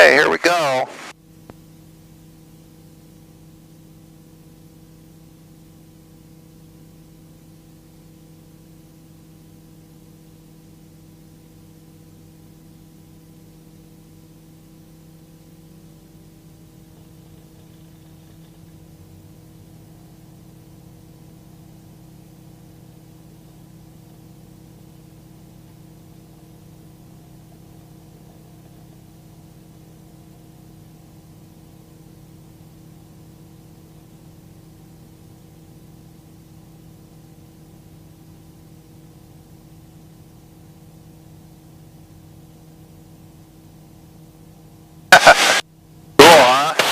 Okay, here we go.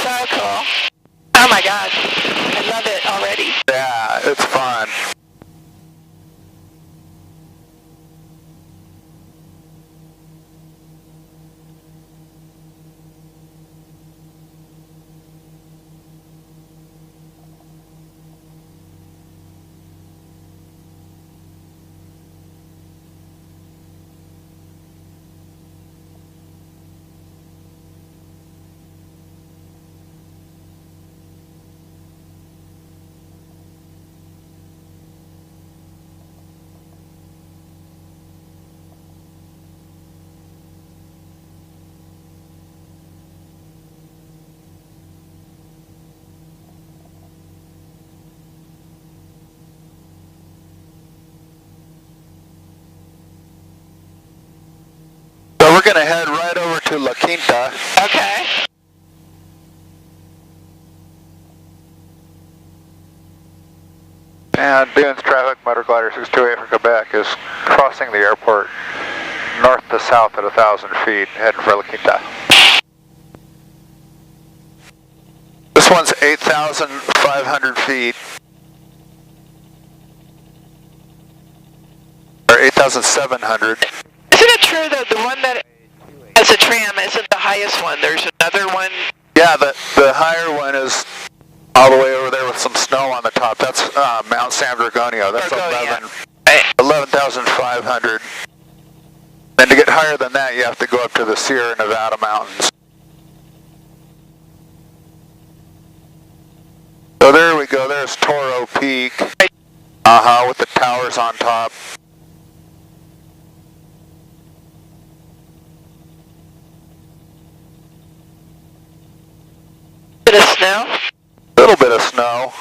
So cool. Oh my gosh. I love it already. Yeah, it's fun. So we're going to head right over to La Quinta. Okay. And Dunes traffic, Motorglider 628 for Quebec is crossing the airport north to south at 1,000 feet, heading for La Quinta. This one's 8,500 feet. Or 8,700. Isn't it true that the one that has a tram isn't the highest one? There's another one. Yeah, the higher one is all the way over there with some snow on the top. That's Mount San Gorgonio. That's 11,500. And to get higher than that, you have to go up to the Sierra Nevada mountains. So there we go. There's Toro Peak. With the towers on top. Bit of snow? A little bit of snow.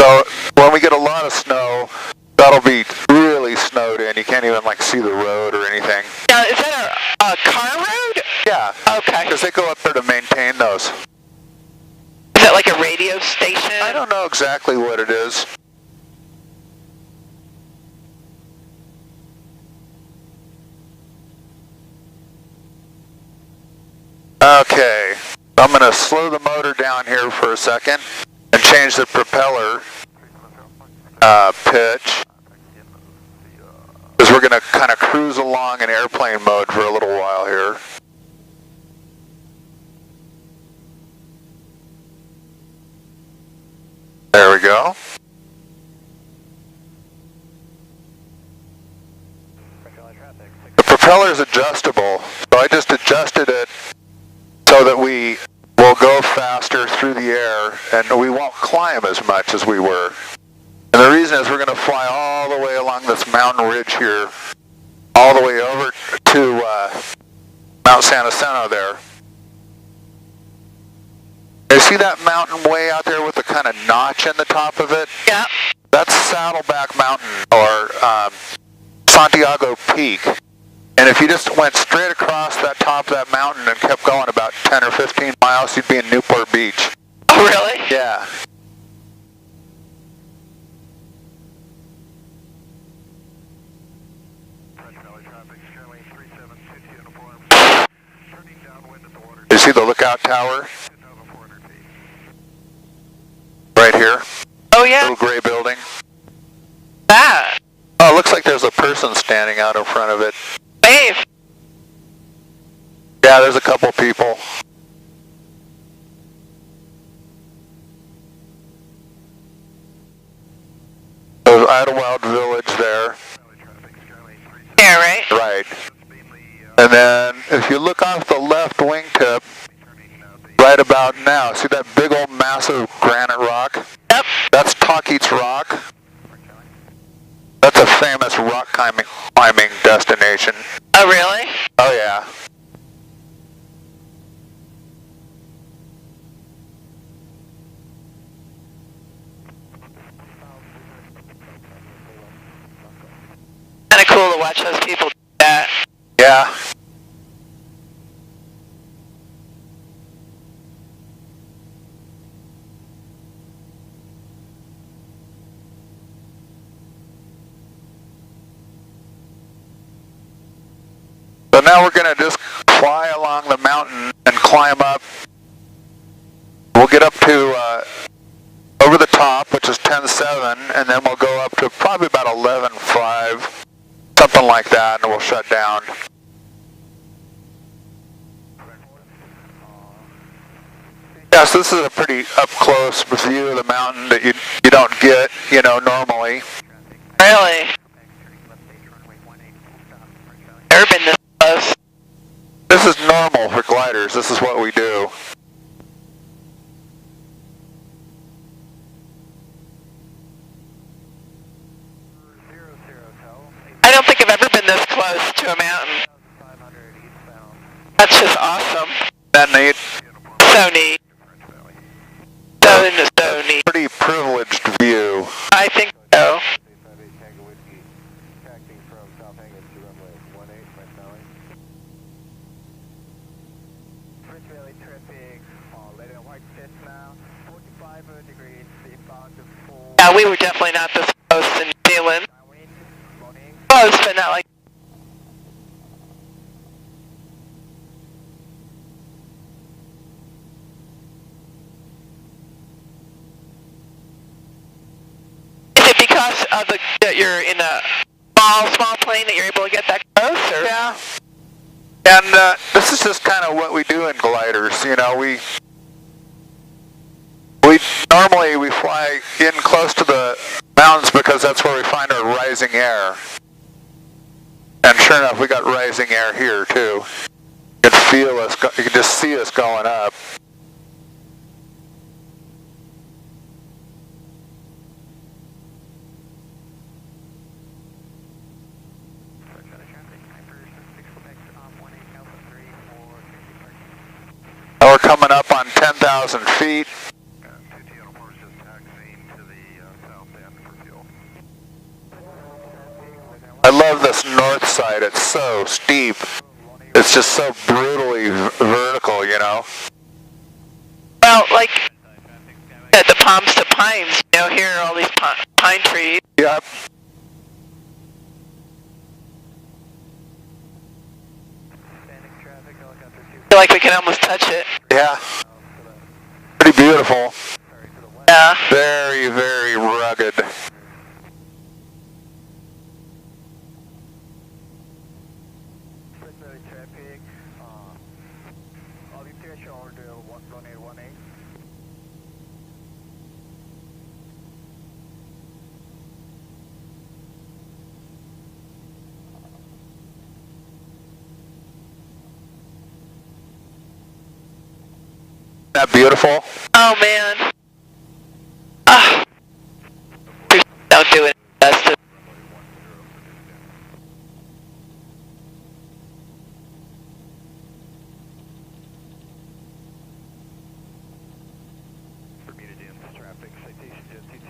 So when we get a lot of snow, that'll be really snowed in. You can't even like see the road or anything. Now, is that a car road? Yeah. Okay. Because they go up there to maintain those. Is that like a radio station? I don't know exactly what it is. Okay, I'm going to slow the motor down here for a second and change the propeller pitch, because we're going to kind of cruise along in airplane mode for a little while here. There we go. The propeller is adjustable, so I just adjusted it so that we will go faster through the air and we won't climb as much as we were. And the reason is we're going to fly all the way along this mountain ridge here, all the way over to Mount San Jacinto there. You see that mountain way out there with the kind of notch in the top of it? Yeah. That's Saddleback Mountain, or Santiago Peak. And if you just went straight across that top of that mountain and kept going about 10 or 15 miles, you'd be in Newport Beach. Oh, really? Yeah. You see the lookout tower? Right here. Oh, yeah. Little gray building. Ah. Oh, it looks like there's a person standing out in front of it. Wave. Yeah, there's a couple people. Idlewild Village there. Yeah, right? Right. And then if you look off the left wingtip, right about now, see that big old massive granite rock? Yep. That's Talkeet's Rock. That's a famous rock climbing destination. Oh, really? Oh, yeah. Kind of cool to watch those people do that. Yeah. So now we're going to just fly along the mountain and climb up. We'll get up to over the top, which is 10.7, and then we'll go up to probably about 11.5, something like that, and we'll shut down. Yes, this is a pretty up-close view of the mountain that you don't get, normally. Really? Never been this close. This is normal for gliders. This is what we do. I don't think I've ever been this close to a mountain. That's just awesome. That neat? So neat. So neat. Pretty privileged view. I think so. Yeah, we were definitely not this close in New Zealand. Close, but not like. Is it because of that you're in a small plane that you're able to get that close? Or? Yeah. And this is just kind of what we do in gliders. We normally fly in close to the mountains because that's where we find our rising air. And sure enough, we got rising air here too. You can feel us. You can just see us going up. Now we're coming up on 10,000 feet. I love this north side. It's so steep. It's just so brutally vertical, Well, like at the palms to pines, here are all these pine trees. Yep. I feel like we can almost touch it. Yeah. Pretty beautiful. Yeah. Very, very rugged. Isn't that beautiful? Oh man. Don't do it justice.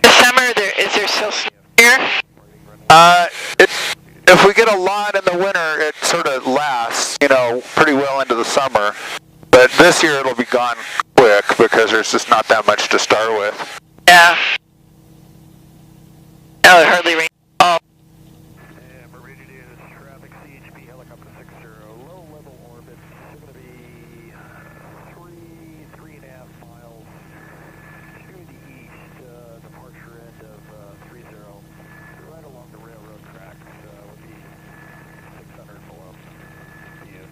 This summer, is there still snow here? If we get a lot in the winter, it sort of lasts, pretty well into the summer. But this year it'll be gone quick because there's just not that much to start with. Yeah. No, it hardly rains at all. Yeah, Meridian traffic CHP helicopter 60, low level orbit. It's going to be 3.5 miles to the east, departure end of 30. Right along the railroad tracks would be 600 below. Yeah.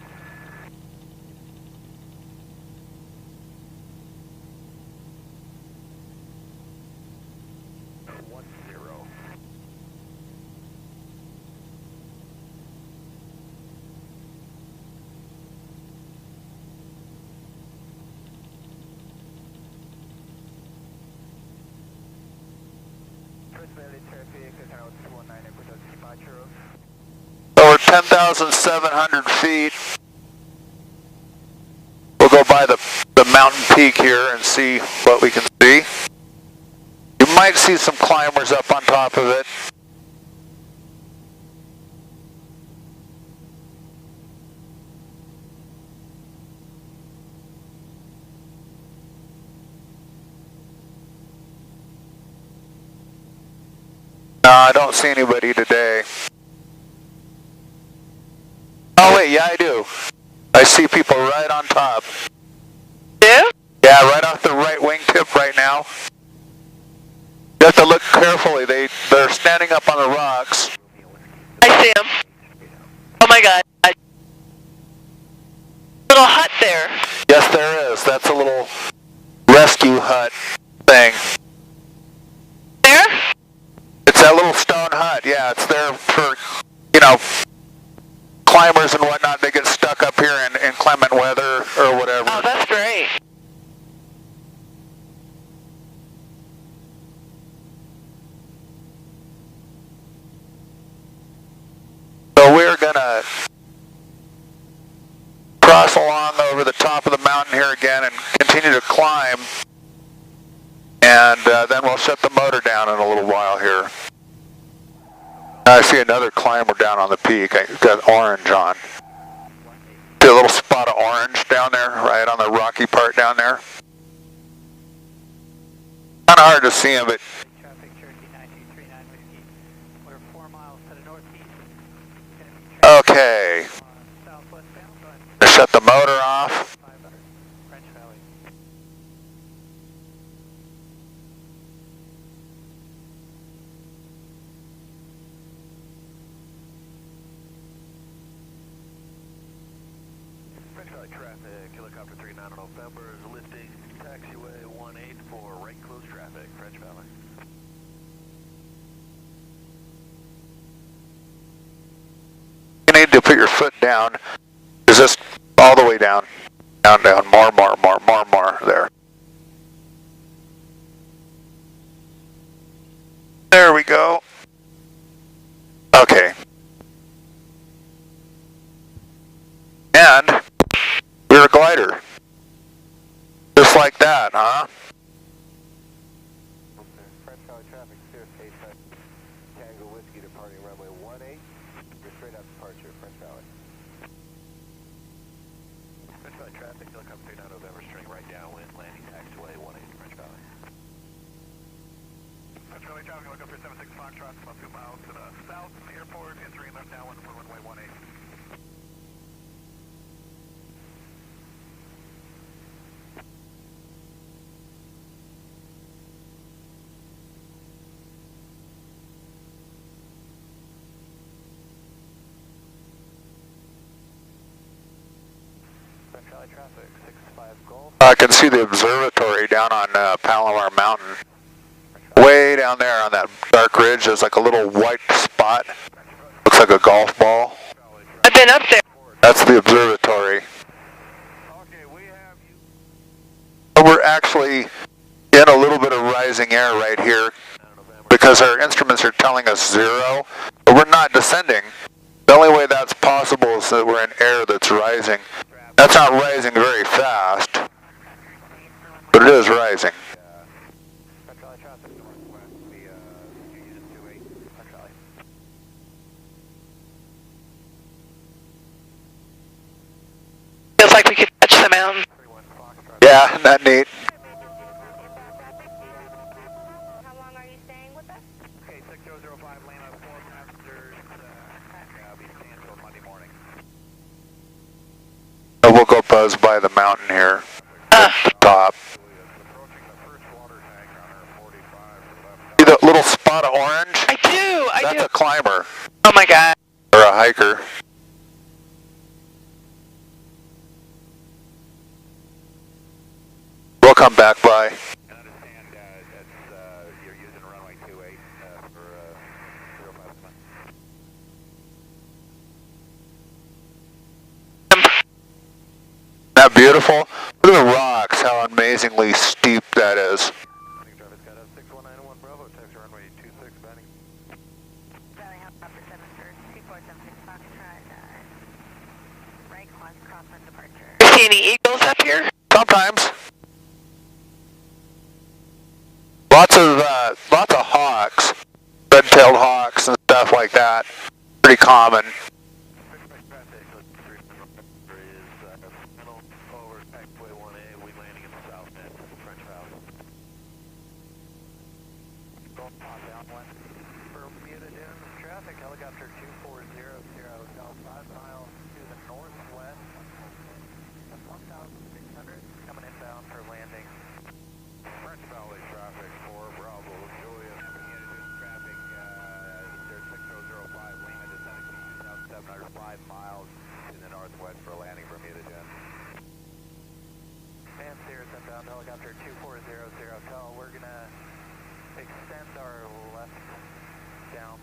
So we're 10,700 feet. We'll go by the mountain peak here and see what we can see. You might see some climbers up on top of it. No, I don't see anybody today. Oh wait, yeah I do. I see people right on top. Yeah? Yeah, right off the right wingtip right now. You have to look carefully. They're standing up on the rocks. I see them. Oh my god. Little hut there. Yes, there is. That's a little rescue hut thing. There? It's that little stone hut. Yeah, it's there for, climbers and whatnot. They get stuck up here in inclement weather or whatever. Oh, that's great. So we're gonna cross along over the top of the mountain here again and continue to climb, and then we'll shut the motor down in a little while here. I see another climber down on the peak. I got orange on. See a little spot of orange down there, right on the rocky part down there. Kind of hard to see him, but Traffic Cherokee 9239 Whiskey. We're 4 miles to the northeast. okay. Southwestbound on Shut the motor off. 500 French Valley. French Valley traffic, helicopter 39 on November is lifting taxiway 18 for right close traffic, French Valley. You need to put your foot down. Is this all the way down? Down, down, more, there. There we go. Okay. And we're a glider. Just like that, huh? French Valley traffic, clear stateside. Tango Whiskey departing runway 18. You're straight out departure, French Valley. French Valley traffic, helicopter 39 November, straight right downwind, landing taxiway 18, French Valley. French Valley traffic, helicopter 76 Foxtrot, about 2 miles to the south from the airport, entering left downwind for runway 18. French Valley traffic, 65 Golf. I can see the observatory down on Palomar Mountain. Way down there on that dark ridge, there's like a little white spot. Looks like a golf ball. I've been up there. That's the observatory. Okay, we have you. We're actually in a little bit of rising air right here because our instruments are telling us 0, but we're not descending. The only way that's possible is that we're in air that's rising. That's not rising very fast, but it is rising. French Valley traffic northwest, you're using 28, French Valley. Feels like we could touch the mountain. 31 Foxtrot. Yeah, isn't that neat? How long are you staying with us? Okay, 6005, land on 4 passengers, be staying until Monday morning. We'll go buzz by the mountain here at the top. Approaching the first water tank on our 45. See that little spot of orange? I do. That's a climber Oh my god. or a hiker. We'll come back by. I understand that's, you're using runway 28 for 05. Isn't that beautiful? Look at the rocks, how amazingly steep that is. Traffic's got a 619 Bravo, taxi runway 26, landing. Valley Helicopter 7 for 2476 Foxtrot, right crosswind departure. You see any eagles up here? Sometimes. Lots of hawks, red-tailed hawks and stuff like that. Pretty common. Traffic, helicopter 2400, 5 miles to the northwest, 1,600, coming inbound for landing. French Valley traffic for Bravo, Juliet, traffic, there's 6005, Lima, descending to 2,700, 5 miles to the northwest for landing from Mutagen. And Sirius inbound, helicopter 2400, call, we're gonna extend our left down.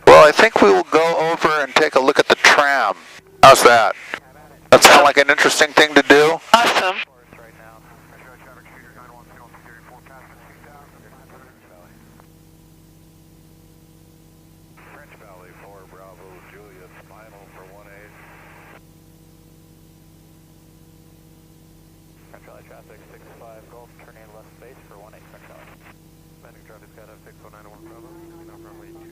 Well, I think we will go over and take a look at the tram. How's that? That sound like an interesting thing to do? Awesome. French Valley 4, Bravo, Juliet, final for 1-8. French Valley traffic 65 Golf, turn in left space for 1-8 French Valley. Landing traffic got up 609 Bravo, runway 26.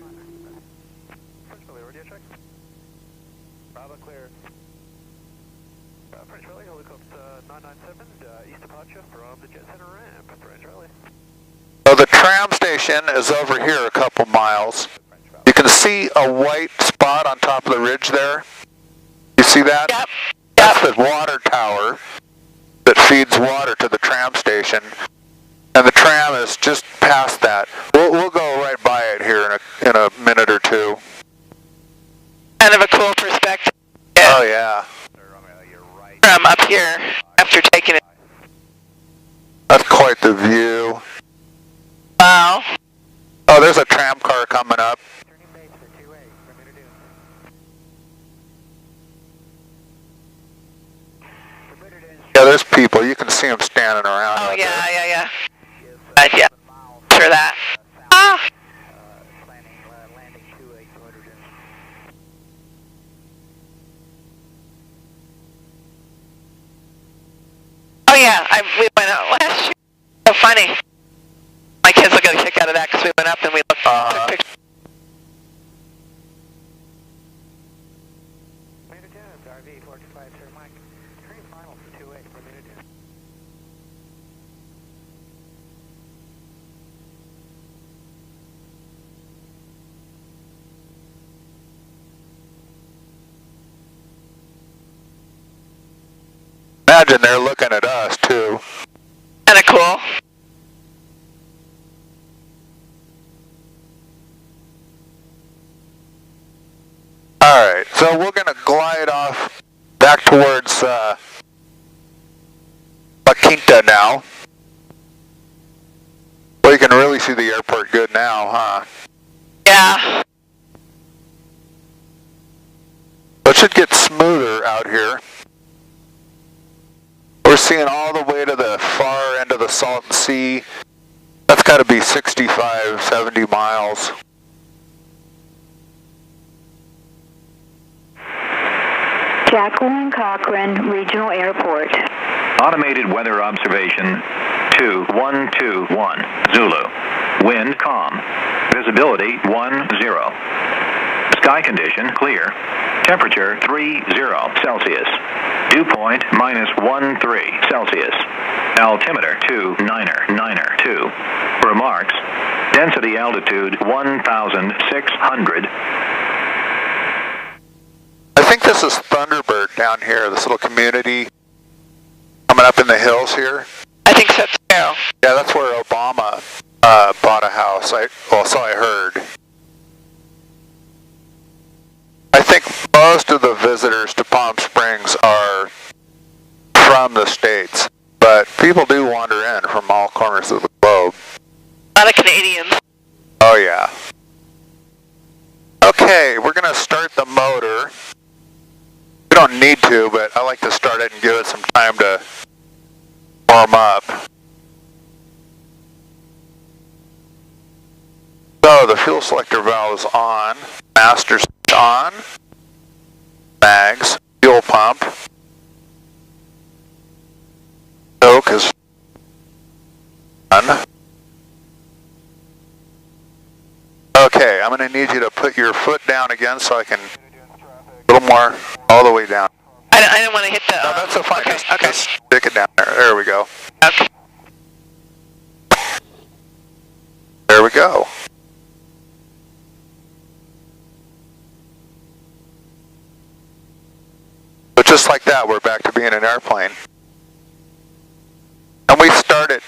French Valley, radio check. Bravo clear. French Valley, helicopter 997, east departure from the Jet Center ramp. French Valley. So the tram station is over here a couple miles. You can see a white spot on top of the ridge there. You see that? Yep. That's the water tower that feeds water to the tram station. And the tram is just past that. We'll go right by it here in a minute or two. Kind of a cool perspective. Oh yeah. From up here after taking it. That's quite the view. Wow. Oh, there's a tram car coming up. Turning base for 2-8, Bermuda Dunes. Bermuda Dunes. Yeah, there's people. You can see them standing around. Oh out yeah, there. yeah. Yeah. Sure that. Ah. Landing 2-8, Bermuda Dunes. Oh yeah, we went out last year. So funny. My kids will get a kick out of that because we went up and we looked, took pictures. Bermuda Dunes, RV 425, Sir Mike. Turning final for 2-8, Bermuda Dunes. Imagine they're looking at us too. Kind of cool. Alright, so we're going to glide off back towards La Quinta now. Well, you can really see the airport good now, huh? Yeah. It should get smoother out here. We're seeing all the way to the far end of the Salton Sea. That's got to be 65, 70 miles. Jacqueline Cochran Regional Airport. Automated weather observation 2121 Zulu. Wind calm. Visibility 10. Sky condition clear. Temperature 30 Celsius. Dew point -13 Celsius. Altimeter 2. Remarks. Density altitude 1,600. I think this is Thunderbird down here, this little community coming up in the hills here. I think so too. Yeah, that's where Obama bought a house. So I heard. I think most of the visitors to Palm Springs are from the States, but people do wander in from all corners of the globe. A lot of Canadians. Oh yeah. Okay, we're going to start the motor. We don't need to, but I like to start it and give it some time to warm up. So the fuel selector valve is on, master switch on, mags, fuel pump, choke is on. Okay, I'm going to need you to put your foot down again so I can, a little more, all the way down. I didn't want to hit the... No, that's so fine. Okay, Just stick it down there. There we go. Okay. There we go. So just like that, we're back to being an airplane. And we started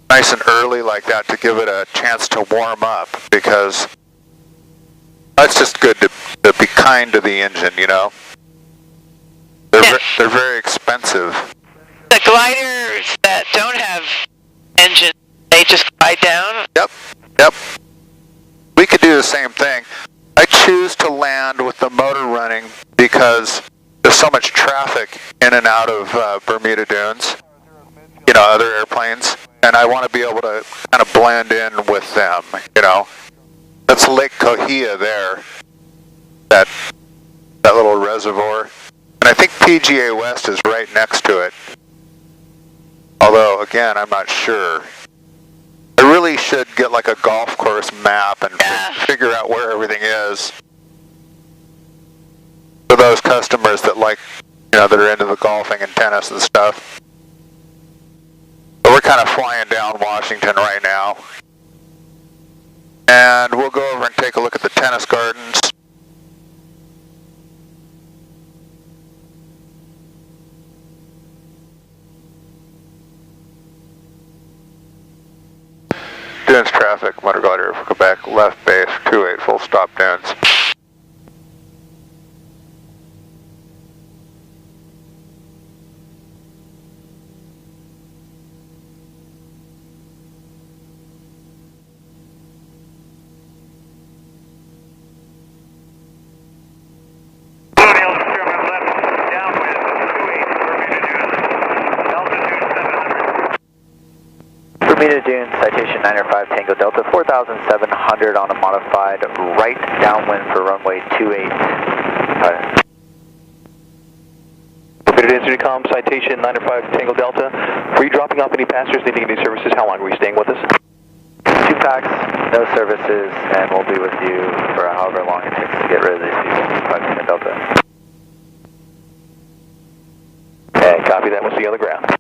nice and early like that to give it a chance to warm up, because it's just good to be kind to the engine, you know. They're very expensive. The gliders that don't have engine, they just glide down? Yep. We could do the same thing. I choose to land with the motor running because there's so much traffic in and out of Bermuda Dunes, you know, other airplanes, and I want to be able to kind of blend in with them, you know. That's Lake Cohia there, that little reservoir. And I think PGA West is right next to it. Although, again, I'm not sure. I really should get like a golf course map and figure out where everything is. For those customers that like, you know, that are into the golfing and tennis and stuff. But we're kind of flying down Washington right now. And we'll go over and take a look at the tennis gardens. Dunes traffic, Motorglider for Quebec, left base, 28, full stop Dunes. Bermuda Dunes, citation 905 Tango Delta, 4,700 on a modified right downwind for runway 28. Bermuda Dunes Unicom, citation 905 Tango Delta. Were you dropping off any passengers needing any services? How long were you staying with us? 2 packs, no services, and we'll be with you for however long it takes to get rid of these people. 5 Tango Delta. And copy that, we'll see you on the ground.